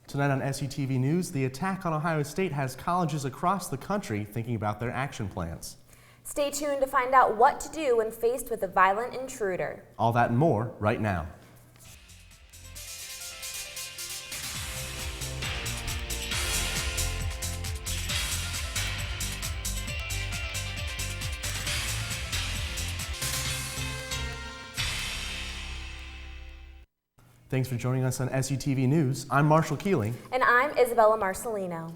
Tonight on SUTV News, the attack on Ohio State has colleges across the country thinking about their action plans. Stay tuned to find out what to do when faced with a violent intruder. All that and more right now. Thanks for joining us on SUTV News. I'm Marshall Keeling. And I'm Isabella Marcelino.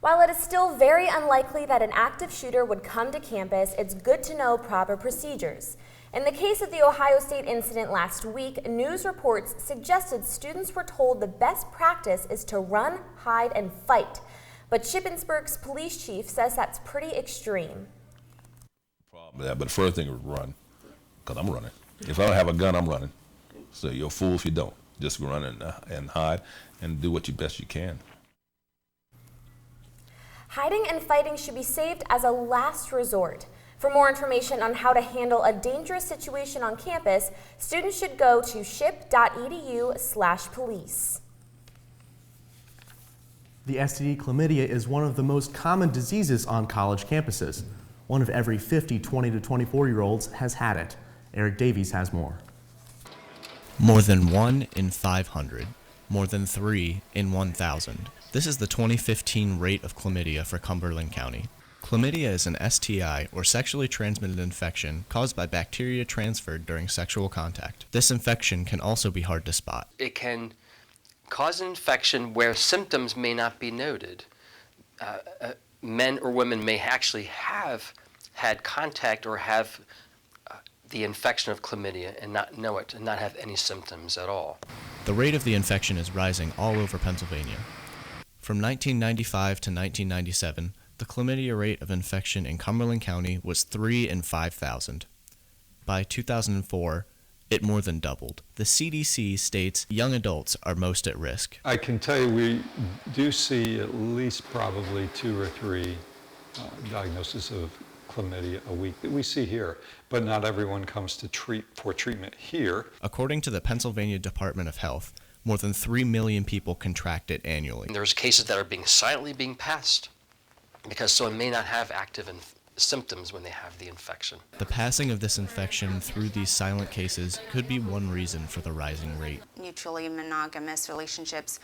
While it is still very unlikely that an active shooter would come to campus, it's good to know proper procedures. In the case of the Ohio State incident last week, news reports suggested students were told the best practice is to run, hide, and fight. But Shippensburg's police chief says that's pretty extreme. Problem with that, but the first thing is run, because I'm running. If I don't have a gun, I'm running. So you're a fool if you don't. Just run and hide and do what you best you can. Hiding and fighting should be saved as a last resort. For more information on how to handle a dangerous situation on campus, students should go to ship.edu/police. The STD chlamydia is one of the most common diseases on college campuses. One of every 50 20 to 24-year-olds has had it. Eric Davies has more. More than 1 in 500, more than 3 in 1,000. This is the 2015 rate of chlamydia for Cumberland County. Chlamydia is an STI, or sexually transmitted infection, caused by bacteria transferred during sexual contact. This infection can also be hard to spot. It can cause an infection where symptoms may not be noted. Men or women may actually have had contact or have the infection of chlamydia and not know it and not have any symptoms at all. The rate of the infection is rising all over Pennsylvania. From 1995 to 1997, the chlamydia rate of infection in Cumberland County was 3 in 5,000. By 2004, it more than doubled. The CDC states young adults are most at risk. I can tell you we do see at least probably 2 or 3 diagnoses of chlamydia a week that we see here, but not everyone comes to for treatment here. According to the Pennsylvania Department of Health, more than 3 million people contract it annually. There's cases that are silently being passed because someone may not have active symptoms when they have the infection. The passing of this infection through these silent cases could be one reason for the rising rate. Mutually monogamous relationships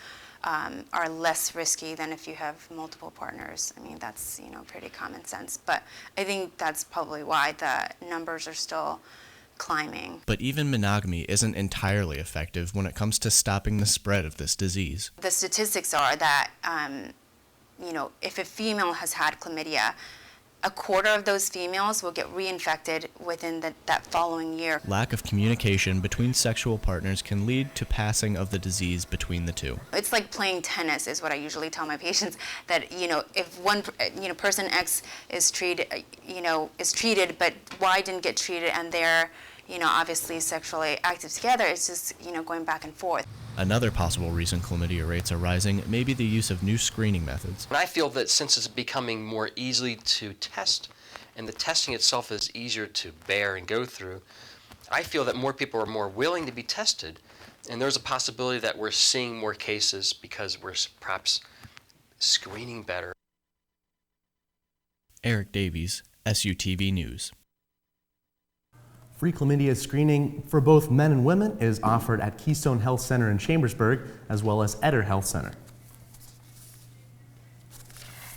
are less risky than if you have multiple partners. I mean, that's, pretty common sense. But I think that's probably why the numbers are still climbing. But even monogamy isn't entirely effective when it comes to stopping the spread of this disease. The statistics are that, if a female has had chlamydia, a quarter of those females will get reinfected within that following year. Lack of communication between sexual partners can lead to passing of the disease between the two. It's like playing tennis is what I usually tell my patients, that, if one, person X is treated, but Y didn't get treated and they're, obviously sexually active together, it's just, going back and forth. Another possible reason chlamydia rates are rising may be the use of new screening methods. And I feel that since it's becoming more easily to test, and the testing itself is easier to bear and go through, I feel that more people are more willing to be tested. And there's a possibility that we're seeing more cases because we're perhaps screening better. Eric Davies, SUTV News. Free chlamydia screening for both men and women is offered at Keystone Health Center in Chambersburg, as well as Eder Health Center.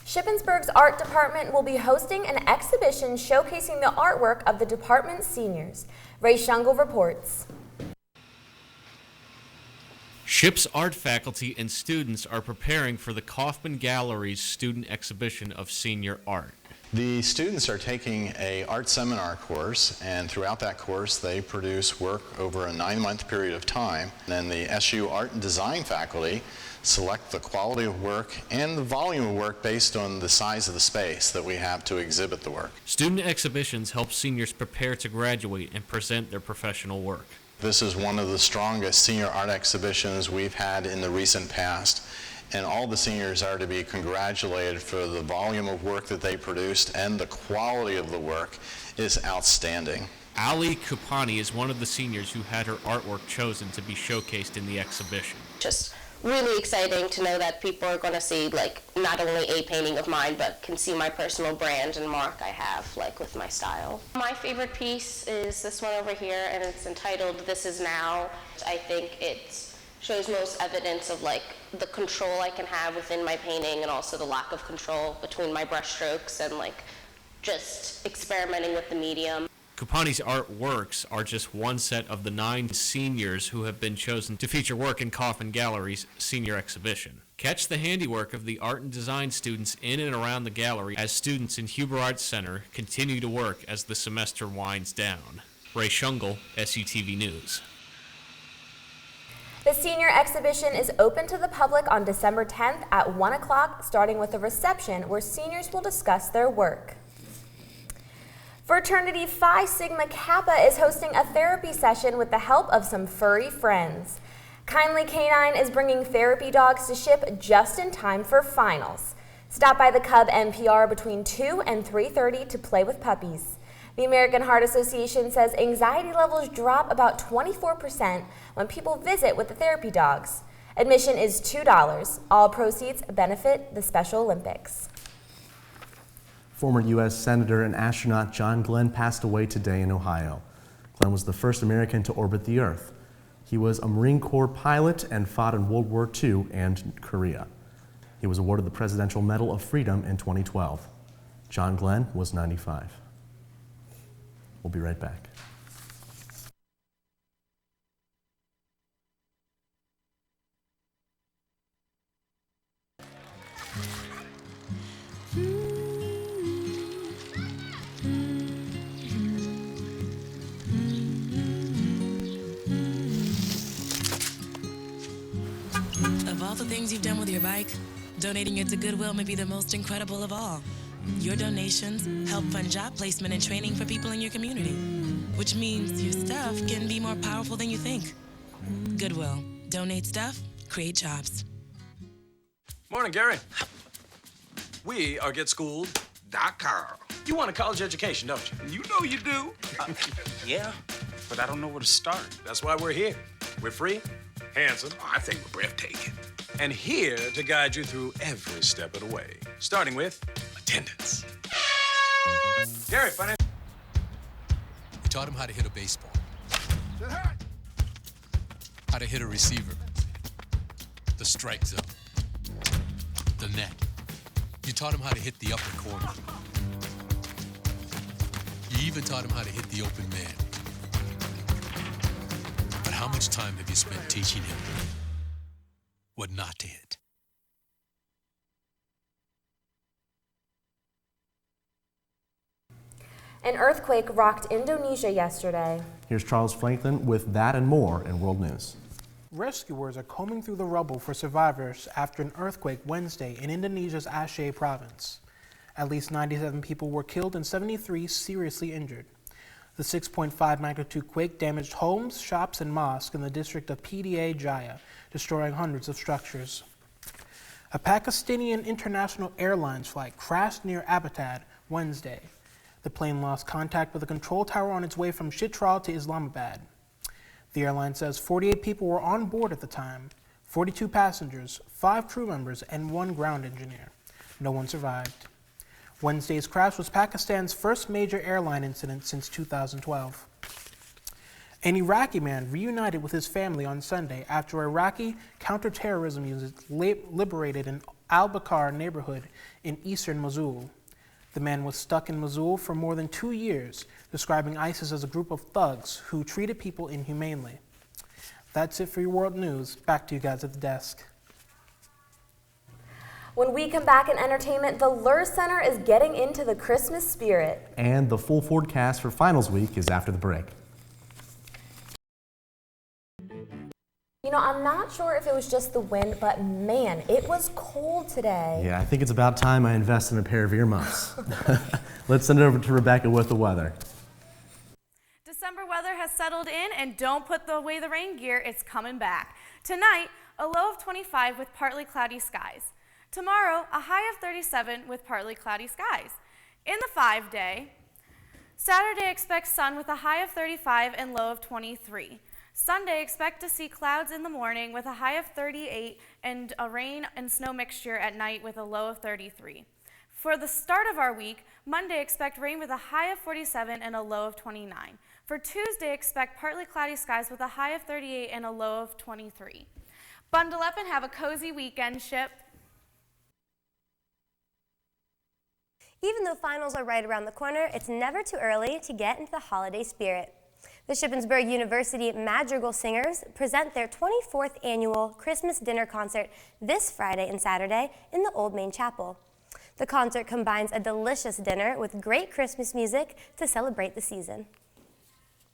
Shippensburg's art department will be hosting an exhibition showcasing the artwork of the department's seniors. Ray Shungle reports. SHIP's art faculty and students are preparing for the Kaufman Gallery's student exhibition of senior art. The students are taking an art seminar course, and throughout that course they produce work over a 9-month period of time. Then the SU art and design faculty select the quality of work and the volume of work based on the size of the space that we have to exhibit the work. Student exhibitions help seniors prepare to graduate and present their professional work. This is one of the strongest senior art exhibitions we've had in the recent past. And all the seniors are to be congratulated for the volume of work that they produced, and the quality of the work is outstanding. Ali Kupani is one of the seniors who had her artwork chosen to be showcased in the exhibition. Just really exciting to know that people are going to see like not only a painting of mine, but can see my personal brand and mark I have like with my style. My favorite piece is this one over here, and it's entitled "This Is Now." I think it shows most evidence of like the control I can have within my painting, and also the lack of control between my brush strokes and like just experimenting with the medium. Kupani's artworks are just one set of the 9 seniors who have been chosen to feature work in Kaufman Gallery's senior exhibition. Catch the handiwork of the art and design students in and around the gallery as students in Huber Arts Center continue to work as the semester winds down. Ray Shungle, SUTV News. The senior exhibition is open to the public on December 10th at 1 o'clock, starting with a reception where seniors will discuss their work. Fraternity Phi Sigma Kappa is hosting a therapy session with the help of some furry friends. Kindly Canine is bringing therapy dogs to ship just in time for finals. Stop by the Cub NPR between 2 and 3:30 to play with puppies. The American Heart Association says anxiety levels drop about 24% when people visit with the therapy dogs. Admission is $2. All proceeds benefit the Special Olympics. Former U.S. Senator and astronaut John Glenn passed away today in Ohio. Glenn was the first American to orbit the Earth. He was a Marine Corps pilot and fought in World War II and Korea. He was awarded the Presidential Medal of Freedom in 2012. John Glenn was 95. We'll be right back. Of all the things you've done with your bike, donating it to Goodwill may be the most incredible of all. Your donations help fund job placement and training for people in your community, which means your stuff can be more powerful than you think. Goodwill. Donate stuff, create jobs. Morning, Gary. We are GetSchooled.com. You want a college education, don't you? You know you do. Yeah, but I don't know where to start. That's why we're here. We're free, handsome, I think we're breathtaking, and here to guide you through every step of the way, starting with attendance. Gary, finance. We taught him how to hit a baseball, how to hit a receiver, the strike zone, the net. You taught him how to hit the upper corner. You even taught him how to hit the open man. But how much time have you spent teaching him what not to hit? An earthquake rocked Indonesia yesterday. Here's Charles Franklin with that and more in World News. Rescuers are combing through the rubble for survivors after an earthquake Wednesday in Indonesia's Aceh province. At least 97 people were killed and 73 seriously injured. The 6.5 magnitude quake damaged homes, shops, and mosques in the district of PDA Jaya, destroying hundreds of structures. A Pakistani International Airlines flight crashed near Abbottabad Wednesday. The plane lost contact with a control tower on its way from Chitral to Islamabad. The airline says 48 people were on board at the time, 42 passengers, 5 crew members, and 1 ground engineer. No one survived. Wednesday's crash was Pakistan's first major airline incident since 2012. An Iraqi man reunited with his family on Sunday after Iraqi counterterrorism units liberated an al-Bakr neighborhood in eastern Mosul. The man was stuck in Mosul for more than 2 years, describing ISIS as a group of thugs who treated people inhumanely. That's it for your world news. Back to you guys at the desk. When we come back in entertainment, the Lure Center is getting into the Christmas spirit. And the full forecast for finals week is after the break. You know, I'm not sure if it was just the wind, but man, it was cold today. Yeah, I think it's about time I invest in a pair of earmuffs. Let's send it over to Rebecca with the weather. December weather has settled in, and don't put away the rain gear, it's coming back. Tonight, a low of 25 with partly cloudy skies. Tomorrow, a high of 37 with partly cloudy skies. In the 5-day, Saturday expects sun with a high of 35 and low of 23. Sunday, expect to see clouds in the morning with a high of 38 and a rain and snow mixture at night with a low of 33. For the start of our week, Monday, expect rain with a high of 47 and a low of 29. For Tuesday, expect partly cloudy skies with a high of 38 and a low of 23. Bundle up and have a cozy weekend, Ship. Even though finals are right around the corner, it's never too early to get into the holiday spirit. The Shippensburg University Madrigal Singers present their 24th annual Christmas dinner concert this Friday and Saturday in the Old Main Chapel. The concert combines a delicious dinner with great Christmas music to celebrate the season.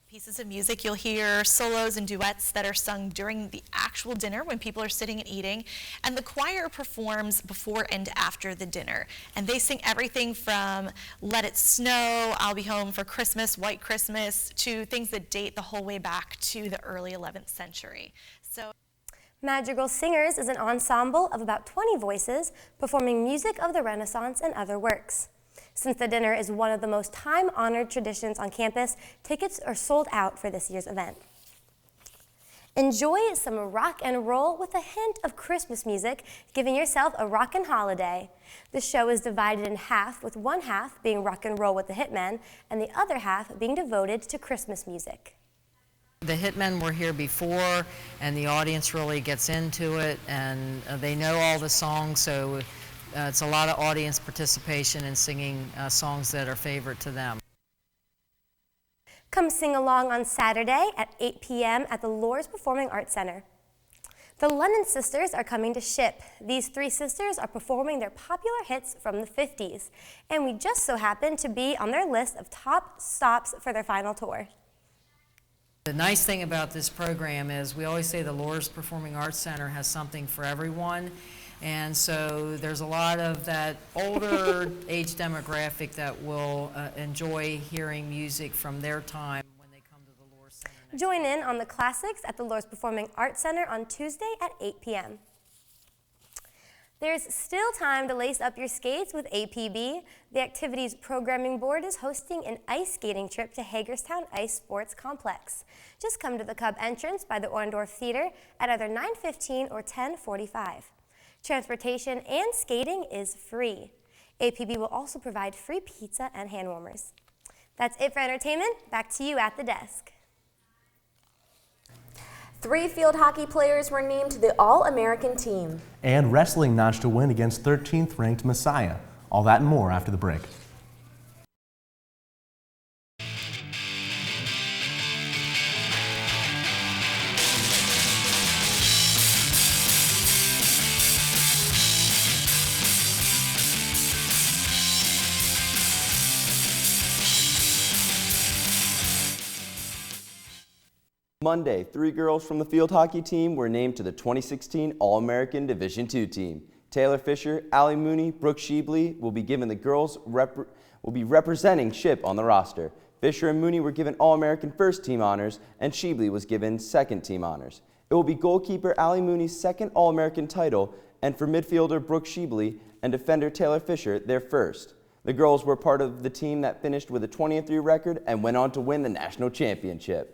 Pieces of music, you'll hear solos and duets that are sung during the actual dinner when people are sitting and eating, and the choir performs before and after the dinner. And they sing everything from Let It Snow, I'll Be Home for Christmas, White Christmas, to things that date the whole way back to the early 11th century. So Madrigal Singers is an ensemble of about 20 voices performing music of the Renaissance and other works. Since the dinner is one of the most time-honored traditions on campus, tickets are sold out for this year's event. Enjoy some rock and roll with a hint of Christmas music, giving yourself a rockin' holiday. The show is divided in half, with one half being rock and roll with the Hitmen, and the other half being devoted to Christmas music. The Hitmen were here before, and the audience really gets into it, and they know all the songs, so it's a lot of audience participation in singing songs that are favorite to them. Come sing along on Saturday at 8 p.m. at the Lours Performing Arts Center. The London Sisters are coming to Ship. These three sisters are performing their popular hits from the 50s, and we just so happen to be on their list of top stops for their final tour. The nice thing about this program is we always say the Lours Performing Arts Center has something for everyone. And so there's a lot of that older age demographic that will enjoy hearing music from their time when they come to the Lours Center. Join in on the classics at the Lours Performing Arts Center on Tuesday at 8 p.m. There's still time to lace up your skates with APB. The Activities Programming Board is hosting an ice skating trip to Hagerstown Ice Sports Complex. Just come to the Cub entrance by the Orndorff Theater at either 9:15 or 10:45. Transportation and skating is free. APB will also provide free pizza and hand warmers. That's it for entertainment. Back to you at the desk. 3 field hockey players were named to the All-American team. And wrestling notched a win against 13th ranked Messiah. All that and more after the break. Monday, 3 girls from the field hockey team were named to the 2016 All-American Division II team. Taylor Fisher, Allie Mooney, Brooke Sheebley will be given the girls will be representing Ship on the roster. Fisher and Mooney were given All-American first team honors, and Sheebley was given second team honors. It will be goalkeeper Allie Mooney's second All-American title, and for midfielder Brooke Sheebley and defender Taylor Fisher their first. The girls were part of the team that finished with a 20-3 record and went on to win the national championship.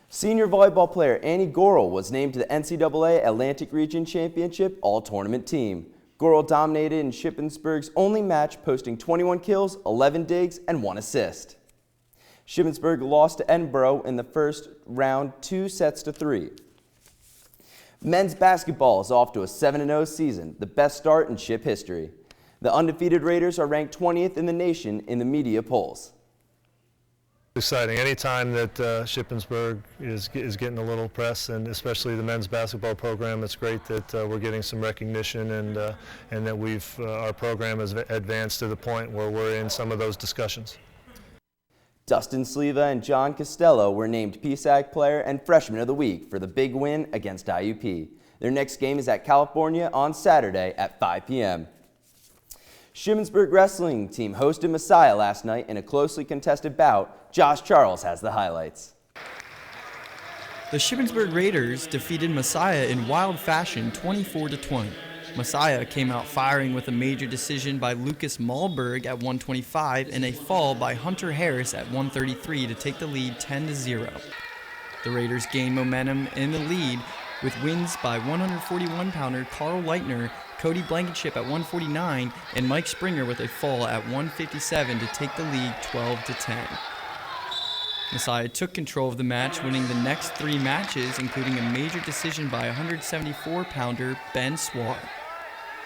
Senior volleyball player Annie Gorel was named to the NCAA Atlantic Region Championship All-Tournament team. Gorel dominated in Shippensburg's only match, posting 21 kills, 11 digs, and 1 assist. Shippensburg lost to Edinburgh in the first round 2-3. Men's basketball is off to a 7-0 season, the best start in Ship history. The undefeated Raiders are ranked 20th in the nation in the media polls. Exciting. Anytime that Shippensburg is getting a little press, and especially the men's basketball program, it's great that we're getting some recognition and that our program has advanced to the point where we're in some of those discussions. Dustin Sleva and John Costello were named PSAC Player and Freshman of the Week for the big win against IUP. Their next game is at California on Saturday at 5 p.m. Shippensburg wrestling team hosted Messiah last night in a closely contested bout. Josh Charles has the highlights. The Shippensburg Raiders defeated Messiah in wild fashion 24-20. Messiah came out firing with a major decision by Lucas Malberg at 125 and a fall by Hunter Harris at 133 to take the lead 10-0. The Raiders gained momentum in the lead with wins by 141-pounder Carl Leitner, Cody Blankenship at 149, and Mike Springer with a fall at 157 to take the lead 12-10. Messiah took control of the match, winning the next 3 matches, including a major decision by 174-pounder Ben Swar.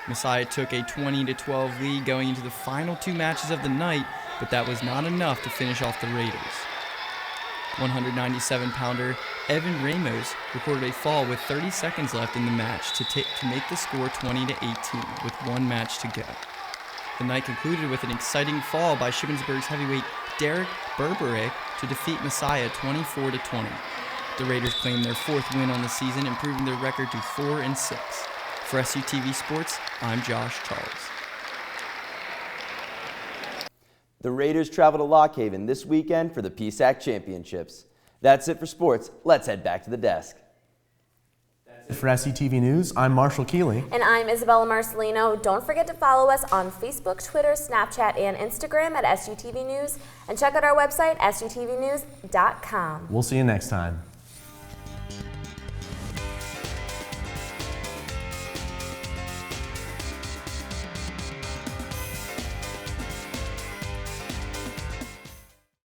Messiah took a 20-12 lead going into the final 2 matches of the night, but that was not enough to finish off the Raiders. 197-pounder Evan Ramos recorded a fall with 30 seconds left in the match to make the score 20-18 with 1 match to go. The night concluded with an exciting fall by Shippensburg's heavyweight Derek Berberich to defeat Messiah 24-20. The Raiders claimed their 4th win on the season, improving their record to 4-6. For SUTV Sports, I'm Josh Charles. The Raiders travel to Lock Haven this weekend for the PSAC Championships. That's it for sports. Let's head back to the desk. For SUTV News, I'm Marshall Keeley. And I'm Isabella Marcelino. Don't forget to follow us on Facebook, Twitter, Snapchat, and Instagram at SUTV News. And check out our website, SUTVnews.com. We'll see you next time.